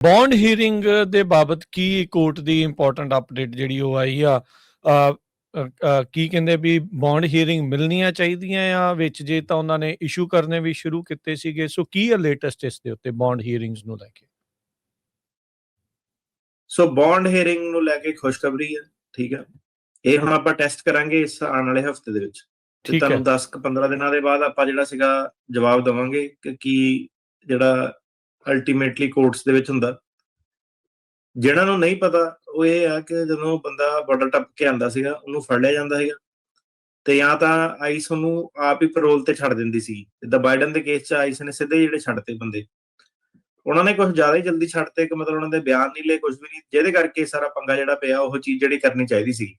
Bond hearing ਦੇ ਬਾਬਤ ਕੀ court ਦੀ important update ਜਿਹੜੀ ਉਹ ਆਈ ਆ ਕੀ ਕਹਿੰਦੇ ਵੀ ਬੌਂਡ ਹੀਅਰਿੰਗ ਮਿਲਣੀਆਂ ਚਾਹੀਦੀਆਂ ਆ ਵਿੱਚ ਜੇ ਤਾਂ ਉਹਨਾਂ ਨੇ ਇਸ਼ੂ ਕਰਨੇ ਵੀ ਸ਼ੁਰੂ ਕੀਤੇ ਸੀਗੇ ਸੋ ਕੀ ਆ ਲੇਟੈਸਟ ਇਸ ਦੇ ਉੱਤੇ ਬੌਂਡ ਹੀਅਰਿੰਗਸ ਨੂੰ ਲੈ ਕੇ। ਸੋ ਬੌਂਡ ਹੀਅਰਿੰਗ ਨੂੰ ਲੈ ਕੇ ਖੁਸ਼ਖਬਰੀ ਹੈ, ਠੀਕ ਹੈ। ਇਹ ਹੁਣ ਆਪਾਂ ਟੈਸਟ ਕਰਾਂਗੇ ਇਸ ਆਉਣ ਵਾਲੇ ਹਫਤੇ ਦੇ ਵਿੱਚ ਤੇ ਤੁਹਾਨੂੰ 10-15 ਦਿਨਾਂ ਦੇ ਬਾਅਦ ਆਪਾਂ ਜਿਹੜਾ ਸੀਗਾ ਜਵਾਬ ਦੇਵਾਂਗੇ ਕਿ ਕੀ ਜਿਹੜਾ ਅਲਟੀਮੇਟਲੀ ਕੋਰਟਸ ਦੇ ਵਿੱਚ ਹੁੰਦਾ। ਜਿਹਨਾਂ ਨੂੰ ਨਹੀਂ ਪਤਾ ਉਹ ਇਹ ਆ ਕਿ ਜਦੋਂ ਬੰਦਾ ਬਾਰਡਰ ਟੱਪ ਕੇ ਆਉਂਦਾ ਸੀਗਾ ਉਹਨੂੰ ਫੜ ਲਿਆ ਜਾਂਦਾ ਸੀਗਾ ਤੇ ਜਾਂ ਤਾਂ ਆਈਸ ਉਹਨੂੰ ਆਪ ਹੀ ਪੈਰੋਲ ਤੇ ਛੱਡ ਦਿੰਦੀ ਸੀ। ਜਿੱਦਾਂ ਬਾਈਡਨ ਦੇ ਕੇਸ 'ਚ ਆਈਸ ਨੇ ਸਿੱਧੇ ਜਿਹੜੇ ਛੱਡਤੇ ਬੰਦੇ, ਉਹਨਾਂ ਨੇ ਕੁਝ ਜ਼ਿਆਦਾ ਹੀ ਜਲਦੀ ਛੱਡਤੇ ਕਿ ਮਤਲਬ ਉਹਨਾਂ ਦੇ ਬਿਆਨ ਨਹੀਂ ਲਏ, ਕੁਝ ਵੀ ਨਹੀਂ, ਜਿਹਦੇ ਕਰਕੇ ਸਾਰਾ ਪੰਗਾ ਜਿਹੜਾ ਪਿਆ ਉਹ ਚੀਜ਼ ਜਿਹੜੀ ਕਰਨੀ ਚਾਹੀਦੀ ਸੀ।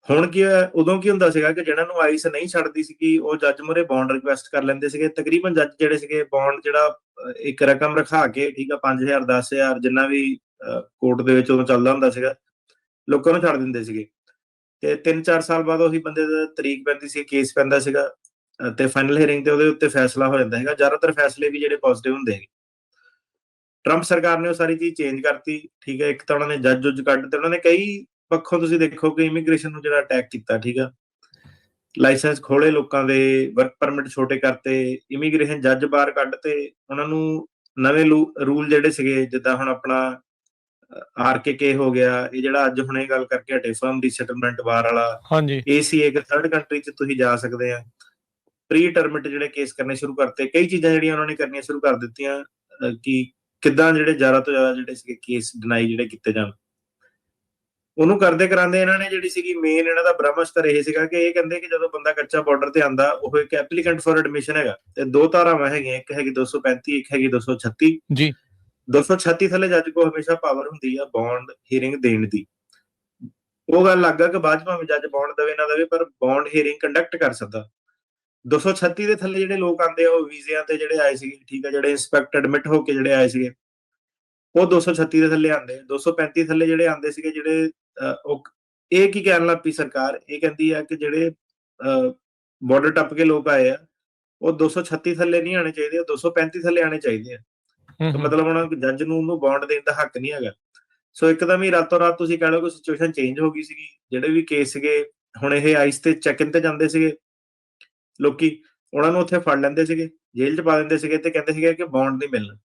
ਹੁਣ ਕੀ ਹੋਇਆ, ਉਦੋਂ ਕੀ ਹੁੰਦਾ ਸੀਗਾ ਕਿ ਜਿਹਨਾਂ ਨੂੰ ਆਈਸ ਨਹੀਂ ਛੱਡਦੀ ਸੀਗੀ ਉਹ ਜੱਜ ਮੂਹਰੇ ਬੌਂਡ ਰਿਕੁਐਸਟ ਕਰ ਲੈਂਦੇ ਸੀਗੇ। ਤਕਰੀਬਨ ਜੱਜ ਜਿਹੜੇ ਸੀਗੇ ਬੌਂਡ ਜਿਹੜਾ ਇੱਕ ਰਕਮ ਰਖਾ ਕੇ, ਠੀਕ ਆ, 5,000 10,000 ਜਿੰਨਾ ਵੀ ਕੋਰਟ ਦੇ ਵਿੱਚ ਉਦੋਂ ਚੱਲਦਾ ਹੁੰਦਾ ਸੀਗਾ, ਲੋਕਾਂ ਨੂੰ ਛੱਡ ਦਿੰਦੇ ਸੀਗੇ ਤੇ 3-4 ਸਾਲ ਬਾਅਦ ਉਹੀ ਬੰਦੇ ਦਾ ਤਰੀਕ ਪੈਂਦੀ ਸੀ, ਕੇਸ ਪੈਂਦਾ ਸੀਗਾ ਤੇ ਫਾਈਨਲ ਹੀਅਰਿੰਗ ਤੇ ਉਹਦੇ ਉੱਤੇ ਫੈਸਲਾ ਹੋ ਜਾਂਦਾ ਹੈਗਾ। ਜ਼ਿਆਦਾਤਰ ਫੈਸਲੇ ਵੀ ਜਿਹੜੇ ਪੋਜ਼ਿਟਿਵ ਹੁੰਦੇ ਹੈਗੇ। ਟਰੰਪ ਸਰਕਾਰ ਨੇ ਉਹ ਸਾਰੀ ਚੀਜ਼ ਚੇਂਜ ਕਰਤੀ, ਠੀਕ ਹੈ। ਇੱਕ ਤਾਂ ਉਹਨਾਂ ਨੇ ਜੱਜ ਕੱਢ ਤੇ ਉਹਨਾਂ ਨੇ ਕਈ ਪੱਖੋਂ ਤੁਸੀਂ ਦੇਖੋ ਕਿ ਇਮੀਗ੍ਰੇਸ਼ਨ ਨੂੰ ਜਿਹੜਾ ਅਟੈਕ ਕੀਤਾ, ਠੀਕ ਆ, ਲਾਇਸੈਂਸ ਖੋਲੇ ਲੋਕਾਂ ਦੇ, ਵਰਕ ਪਰਮਿਟ ਛੋਟੇ ਕਰਤੇ, ਇਮੀਗ੍ਰੇਸ਼ਨ ਜੱਜ ਬਾਹਰ ਕੱਢ ਤੇ ਉਹਨਾਂ ਨੂੰ ਨਵੇਂ ਰੂਲ ਜਿਹੜੇ ਸੀਗੇ, ਜਿੱਦਾਂ ਹੁਣ ਆਪਣਾ RKK ਹੋ ਗਿਆ, ਇਹ ਜਿਹੜਾ ਅੱਜ ਹੁਣੇ ਗੱਲ ਕਰਕੇ ਹਟੇ ਫਰਮ ਦੀ ਸੈਟਲਮੈਂਟ ਬਾਰ ਵਾਲਾ, ACA ਇੱਕ ਥਰਡ ਕੰਟਰੀ 'ਚ ਤੁਸੀਂ ਜਾ ਸਕਦੇ ਆ, ਪ੍ਰੀ ਟਰਮਿਟ ਜਿਹੜੇ ਕੇਸ ਕਰਨੇ ਸ਼ੁਰੂ ਕਰਤੇ। ਕਈ ਚੀਜ਼ਾਂ ਜਿਹੜੀਆਂ ਉਹਨਾਂ ਨੇ ਕਰਨੀਆਂ ਸ਼ੁਰੂ ਕਰ ਦਿੱਤੀਆਂ ਕਿ ਕਿੱਦਾਂ ਜਿਹੜੇ ਜ਼ਿਆਦਾ ਤੋਂ ਜ਼ਿਆਦਾ ਜਿਹੜੇ ਸੀਗੇ ਕੇਸ ਡਿਨਾਈ ਜਿਹੜੇ ਕੀਤੇ ਜਾਣ। ਉਹਨੂੰ ਕਰਦੇ ਕਰਾਂਦੇ ਇਹਨਾਂ ਨੇ ਜਿਹੜੀ ਸੀਗੀ ਮੇਨ ਇਹਨਾਂ ਦਾ ਬ੍ਰਹਮਸਤਰ ਇਹ ਸੀਗਾ ਕਿ ਇਹ ਕਹਿੰਦੇ ਕਿ ਜਦੋਂ ਬੰਦਾ ਕੱਚਾ ਬਾਰਡਰ ਤੇ ਆਂਦਾ ਉਹ ਇੱਕ ਐਪਲੀਕੈਂਟ ਫॉर ਐਡਮਿਸ਼ਨ ਹੈਗਾ ਤੇ ਦੋ ਧਾਰਾਵਾਂ ਹੈਗੀਆਂ, ਇੱਕ ਹੈਗੀ 235, ਇੱਕ ਹੈਗੀ 236 ਜੀ। 236 ਥੱਲੇ ਜੱਜ ਕੋ ਹਮੇਸ਼ਾ ਪਾਵਰ ਹੁੰਦੀ ਆ ਬੌਂਡ ਹੀਅਰਿੰਗ ਦੇਣ ਦੀ। ਉਹ ਗੱਲ ਲੱਗਾ ਕਿ ਬਾਅਦ ਚ ਭਾਵੇਂ ਜੱਜ ਬੌਂਡ ਦੇਵੇ ਨਾ ਦੇਵੇ ਪਰ ਬੌਂਡ ਹੀਅਰਿੰਗ ਕੰਡਕਟ ਕਰ ਸਕਦਾ। 236 ਦੇ ਥੱਲੇ ਜਿਹੜੇ ਲੋਕ ਆਂਦੇ ਆ ਉਹ ਵੀਜ਼ਿਆਂ ਤੇ ਜਿਹੜੇ ਆਏ ਸੀਗੇ, ਠੀਕ ਆ, ਜਿਹੜੇ ਇੰਸਪੈਕਟ ਐਡਮਿਟ ਹੋ ਕੇ ਜਿਹੜੇ ਆਏ ਸੀਗੇ ਉਹ 236 ਦੇ ਥੱਲੇ ਆਂਦੇ। 235 ਥੱਲੇ ਜਿਹੜੇ ਆਂਦੇ ਸੀਗੇ ਜਿਹੜੇ ਉਹ ਇਹ ਕੀ ਕਹਿਣ ਲੱਗ ਪਈ ਸਰਕਾਰ, ਇਹ ਕਹਿੰਦੀ ਆ ਕਿ ਜਿਹੜੇ ਬਾਰਡਰ ਟੱਪ ਕੇ ਲੋਕ ਆਏ ਆ ਉਹ 236 ਥੱਲੇ ਨਹੀਂ ਆਣੇ ਚਾਹੀਦੇ, ਉਹ 235 ਥੱਲੇ ਆਣੇ ਚਾਹੀਦੇ ਆ। ਮਤਲਬ ਉਹਨਾਂ ਜੱਜ ਨੂੰ ਉਹਨੂੰ ਬੌਂਡ ਦੇਣ ਦਾ ਹੱਕ ਨਹੀਂ ਹੈਗਾ। ਸੋ ਇੱਕਦਮ ਹੀ ਰਾਤੋਂ ਰਾਤ ਤੁਸੀਂ ਕਹਿ ਲਓ ਕਿ ਸਿਚੁਏਸ਼ਨ ਚੇਂਜ ਹੋ ਗਈ ਸੀਗੀ। ਜਿਹੜੇ ਵੀ ਕੇਸ ਸੀਗੇ ਹੁਣ ਇਹ ਆਈਸ ਤੇ ਚੈੱਕ ਇਨ ਤੇ ਜਾਂਦੇ ਸੀਗੇ ਲੋਕੀ, ਉਹਨਾਂ ਨੂੰ ਉੱਥੇ ਫੜ ਲੈਂਦੇ ਸੀਗੇ, ਜੇਲ੍ਹ 'ਚ ਪਾ ਦਿੰਦੇ ਸੀਗੇ ਤੇ ਕਹਿੰਦੇ ਸੀਗੇ ਕਿ ਬੌਂਡ ਨਹੀਂ ਮਿਲਣਾ।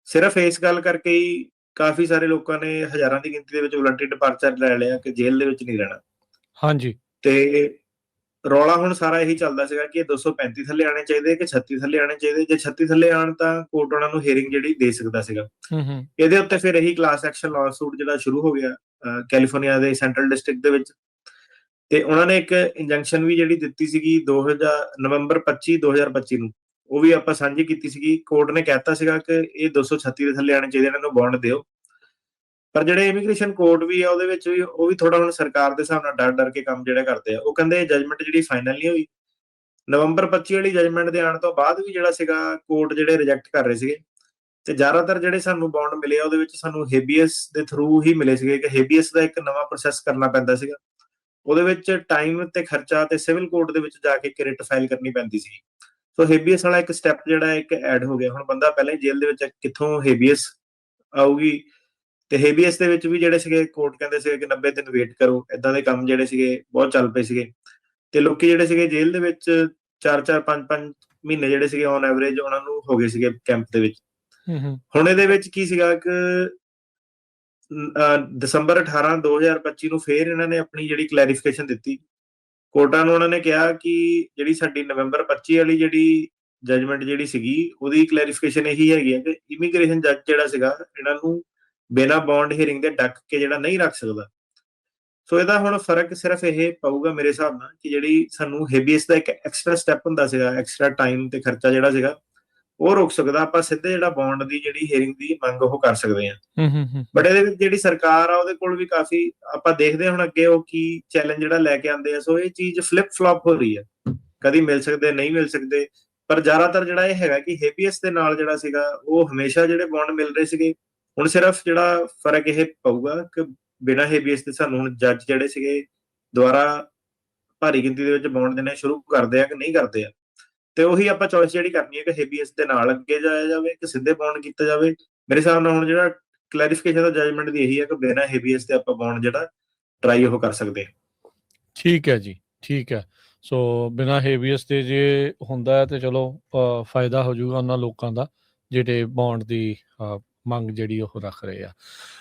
ਸਿਰਫ ਇਸ ਗੱਲ ਕਰਕੇ ਹੀ ਕਾਫੀ ਸਾਰੇ ਲੋਕਾਂ ਨੇ ਹਜ਼ਾਰਾਂ ਦੀ ਗਿਣਤੀ ਦੇ ਵਿੱਚ ਵਲੰਟਰੀ ਡਿਪਾਰਚਰ ਲੈ ਲਿਆ ਕਿ ਜੇਲ੍ਹ ਦੇ ਵਿੱਚ ਨਹੀਂ ਰਹਿਣਾ। ਹਾਂਜੀ, ਤੇ ਰੌਲਾ ਹੁਣ ਸਾਰਾ ਇਹੀ ਚੱਲਦਾ ਸੀਗਾ ਕਿ 235 ਥੱਲੇ ਆਣੇ ਚਾਹੀਦੇ ਕਿ 36 ਥੱਲੇ ਆਣੇ ਚਾਹੀਦੇ। ਜੇ 36 ਥੱਲੇ ਆਣ ਤਾਂ ਕੋਰਟ ਉਹਨਾਂ ਨੂੰ ਹੀਅਰਿੰਗ ਜਿਹੜੀ ਦੇ ਸਕਦਾ ਸੀਗਾ। ਇਹਦੇ ਉੱਤੇ ਫਿਰ ਇਹੀ ਕਲਾਸ ਐਕਸ਼ਨ ਲਾਸੂਟ ਜਿਹੜਾ ਸ਼ੁਰੂ ਹੋ ਗਿਆ ਕੈਲੀਫੋਰਨੀਆ ਦੇ ਸੈਂਟਰਲ ਡਿਸਟ੍ਰਿਕਟ ਦੇ ਵਿੱਚ ਤੇ ਉਹਨਾਂ ਨੇ ਇੱਕ ਇੰਜੰਕਸ਼ਨ ਵੀ ਜਿਹੜੀ ਦਿੱਤੀ ਸੀਗੀ ਨਵੰਬਰ 25 2025 ਨੂੰ, ਉਹ ਵੀ ਆਪਾਂ ਸਾਂਝੀ ਕੀਤੀ ਸੀਗੀ। ਕੋਰਟ ਨੇ ਕਹਿਤਾ ਸੀਗਾ ਕਿ ਇਹ 236 ਦੇ ਥੱਲੇ ਆਣੇ ਚਾਹੀਦੇ, ਇਹਨਾਂ ਨੂੰ ਬੌਂਡ ਦਿਓ। ਪਰ ਜਿਹੜੇ ਇਮੀਗ੍ਰੇਸ਼ਨ ਕੋਰਟ ਵੀ ਆ ਉਹਦੇ ਵਿੱਚ ਵੀ ਉਹ ਵੀ ਥੋੜਾ ਹੁਣ ਸਰਕਾਰ ਦੇ ਹਿਸਾਬ ਨਾਲ ਡਰ ਕੇ ਕੰਮ ਜਿਹੜਾ ਕਰਦੇ ਆ। ਉਹ ਕਹਿੰਦੇ ਜਜਮੈਂਟ ਜਿਹੜੀ ਫਾਈਨਲ ਨਹੀਂ ਹੋਈ, ਨਵੰਬਰ 25 ਵਾਲੀ ਜਜਮੈਂਟ ਦੇ ਆਉਣ ਤੋਂ ਬਾਅਦ ਵੀ ਜਿਹੜਾ ਸੀਗਾ ਕੋਰਟ ਜਿਹੜੇ ਰਿਜੈਕਟ ਕਰ ਰਹੇ ਸੀਗੇ ਤੇ ਜ਼ਿਆਦਾਤਰ ਜਿਹੜੇ ਸਾਨੂੰ ਬੌਂਡ ਮਿਲੇ ਆ ਉਹਦੇ ਵਿੱਚ ਸਾਨੂੰ ਹੇਬੀਅਸ ਦੇ ਥਰੂ ਹੀ ਮਿਲੇ ਸੀਗੇ ਕਿ ਹੇਬੀਅਸ ਦਾ ਇੱਕ ਨਵਾਂ ਪ੍ਰੋਸੈਸ ਕਰਨਾ ਪੈਂਦਾ ਸੀਗਾ। ਉਹਦੇ ਵਿੱਚ ਟਾਈਮ ਤੇ ਖਰਚਾ ਤੇ ਸਿਵਲ ਕੋਰਟ ਦੇ ਵਿੱਚ ਜਾ ਕੇ ਰਿਟ ਫਾਈਲ ਕਰਨੀ ਪੈਂਦੀ ਸੀ। ਸੋ ਹੇਬੀਅਸ ਵਾਲਾ ਇੱਕ ਸਟੈਪ ਜਿਹੜਾ ਇੱਕ ਐਡ ਹੋ ਗਿਆ। ਹੁਣ ਬੰਦਾ ਪਹਿਲਾਂ ਹੀ ਜੇਲ੍ਹ ਦੇ ਵਿੱਚ ਕਿੱਥੋਂ ਹੇਬੀਅਸ ਆਊਗੀ ਤੇ ਹੇਬੀਅਸ ਦੇ ਵਿੱਚ ਵੀ ਜਿਹੜੇ ਸੀਗੇ ਕੋਰਟ ਕਹਿੰਦੇ ਸੀਗੇ ਕਿ 90 ਦਿਨ ਵੇਟ ਕਰੋ। ਏਦਾਂ ਦੇ ਕੰਮ ਜਿਹੜੇ ਸੀਗੇ ਬਹੁਤ ਚੱਲ ਪਏ ਸੀਗੇ ਤੇ ਲੋਕੀ ਜਿਹੜੇ ਸੀਗੇ ਜੇਲ੍ਹ ਦੇ ਵਿੱਚ 4-4 5-5 ਮਹੀਨੇ ਜਿਹੜੇ ਸੀਗੇ ਔਨ ਐਵਰੇਜ ਉਹਨਾਂ ਨੂੰ ਹੋ ਗਏ ਸੀਗੇ ਕੈਂਪ ਦੇ ਵਿੱਚ। ਹੁਣ ਇਹਦੇ ਵਿੱਚ ਕੀ ਸੀਗਾ ਕਿ ਦਸੰਬਰ 18 2025 ਨੂੰ ਫੇਰ ਇਹਨਾਂ ਨੇ ਆਪਣੀ ਜਿਹੜੀ ਕਲੈਰੀਫਿਕੇਸ਼ਨ ਦਿੱਤੀ ਕੋਰਟਾਂ ਨੂੰ। ਉਹਨਾਂ ਨੇ ਕਿਹਾ ਕਿ ਜਿਹੜੀ ਸਾਡੀ ਨਵੰਬਰ 25 ਵਾਲੀ ਜਿਹੜੀ ਜਜਮੈਂਟ ਜਿਹੜੀ ਸੀਗੀ ਉਹਦੀ ਕਲੈਰੀਫਿਕੇਸ਼ਨ ਇਹੀ ਹੈਗੀ ਹੈ ਕਿ ਇਮੀਗ੍ਰੇਸ਼ਨ ਜੱਜ ਜਿਹੜਾ ਸੀਗਾ ਇਹਨਾਂ ਨੂੰ ਬਿਨਾਂ ਬੌਂਡ ਹੀਅਰਿੰਗ ਦੇ ਡੱਕ ਕੇ ਜਿਹੜਾ ਨਹੀਂ ਰੱਖ ਸਕਦਾ। ਸੋ ਇਹਦਾ ਹੁਣ ਫਰਕ ਸਿਰਫ ਇਹ ਪਊਗਾ ਮੇਰੇ ਹਿਸਾਬ ਨਾਲ ਕਿ ਜਿਹੜੀ ਸਾਨੂੰ ਹੇਬੀਅਸ ਦਾ ਇੱਕ ਐਕਸਟਰਾ ਸਟੈਪ ਹੁੰਦਾ ਸੀਗਾ, ਐਕਸਟਰਾ ਟਾਈਮ ਤੇ ਖਰਚਾ ਜਿਹੜਾ ਸੀਗਾ ਉਹ ਰੁਕ ਸਕਦਾ। ਆਪਾਂ ਸਿੱਧੇ ਜਿਹੜਾ ਬੌਂਡ ਦੀ ਜਿਹੜੀ ਹੀਅਰਿੰਗ ਦੀ ਮੰਗ ਉਹ ਕਰ ਸਕਦੇ ਹਾਂ। ਬਟ ਇਹਦੇ ਵਿੱਚ ਜਿਹੜੀ ਸਰਕਾਰ ਆ ਉਹਦੇ ਕੋਲ ਵੀ ਕਾਫੀ ਆਪਾਂ ਦੇਖਦੇ ਹੁਣ ਅੱਗੇ ਉਹ ਕੀ ਚੈਲੰਜ ਜਿਹੜਾ ਲੈ ਕੇ ਆਉਂਦੇ ਆ। ਸੋ ਇਹ ਚੀਜ਼ ਫਲਿਪ ਫਲॉप ਹੋ ਰਹੀ ਹੈ, ਕਦੀ ਮਿਲ ਸਕਦੇ ਨਹੀਂ ਮਿਲ ਸਕਦੇ। ਪਰ ਜ਼ਿਆਦਾਤਰ ਜਿਹੜਾ ਇਹ ਹੈਗਾ ਕਿ ਹੇਬੀਅਸ ਦੇ ਨਾਲ ਜਿਹੜਾ ਸੀਗਾ ਉਹ ਹਮੇਸ਼ਾ ਜਿਹੜੇ ਬੌਂਡ ਮਿਲ ਰਹੇ ਸੀਗੇ। ਹੁਣ ਸਿਰਫ ਜਿਹੜਾ ਫਰਕ ਇਹ ਪਊਗਾ ਕਿ ਬਿਨਾਂ ਹੇਬੀਅਸ ਦੇ ਸਾਨੂੰ ਹੁਣ ਜੱਜ ਜਿਹੜੇ ਸੀਗੇ ਦੁਬਾਰਾ ਭਾਰੀ ਗਿਣਤੀ ਦੇ ਵਿੱਚ ਬੌਂਡ ਦੇਣੇ ਸ਼ੁਰੂ ਕਰਦੇ ਆ ਕਿ ਨਹੀਂ ਕਰਦੇ ਆ। ਤੇ ਉਹੀ ਆਪਾਂ ਚੋਇਸ ਜਿਹੜੀ ਕਰਨੀ ਹੈ ਕਿ ਹੇਬੀਅਸ ਦੇ ਨਾਲ ਅੱਗੇ ਜਾਇਆ ਜਾਵੇ ਕਿ ਸਿੱਧੇ ਬੌਂਡ ਕੀਤਾ ਜਾਵੇ ਮੇਰੇ ਹਿਸਾਬ ਨਾਲ ਹੁਣ ਜਿਹੜਾ ਕਲੈਰੀਫਿਕੇਸ਼ਨ ਦਾ ਜਜਮੈਂਟ ਦੀ ਇਹੀ ਹੈ ਕਿ ਬਿਨਾਂ ਹੇਬੀਅਸ ਤੇ ਆਪਾਂ ਬੌਂਡ ਜਿਹੜਾ ਟਰਾਈ ਉਹ ਕਰ ਸਕਦੇ ਹਾਂ। ਠੀਕ ਹੈ ਜੀ, ਠੀਕ ਹੈ। ਸੋ ਬਿਨਾਂ ਹੇਬੀਅਸ ਤੇ ਜੇ ਹੁੰਦਾ ਹੈ ਤੇ ਚਲੋ ਫਾਇਦਾ ਹੋ ਜਾਊਗਾ ਉਹਨਾਂ ਲੋਕਾਂ ਦਾ ਜਿਹੜੇ ਬੌਂਡ ਦੀ ਮੰਗ ਜਿਹੜੀ ਉਹ ਰੱਖ ਰਹੇ ਆ।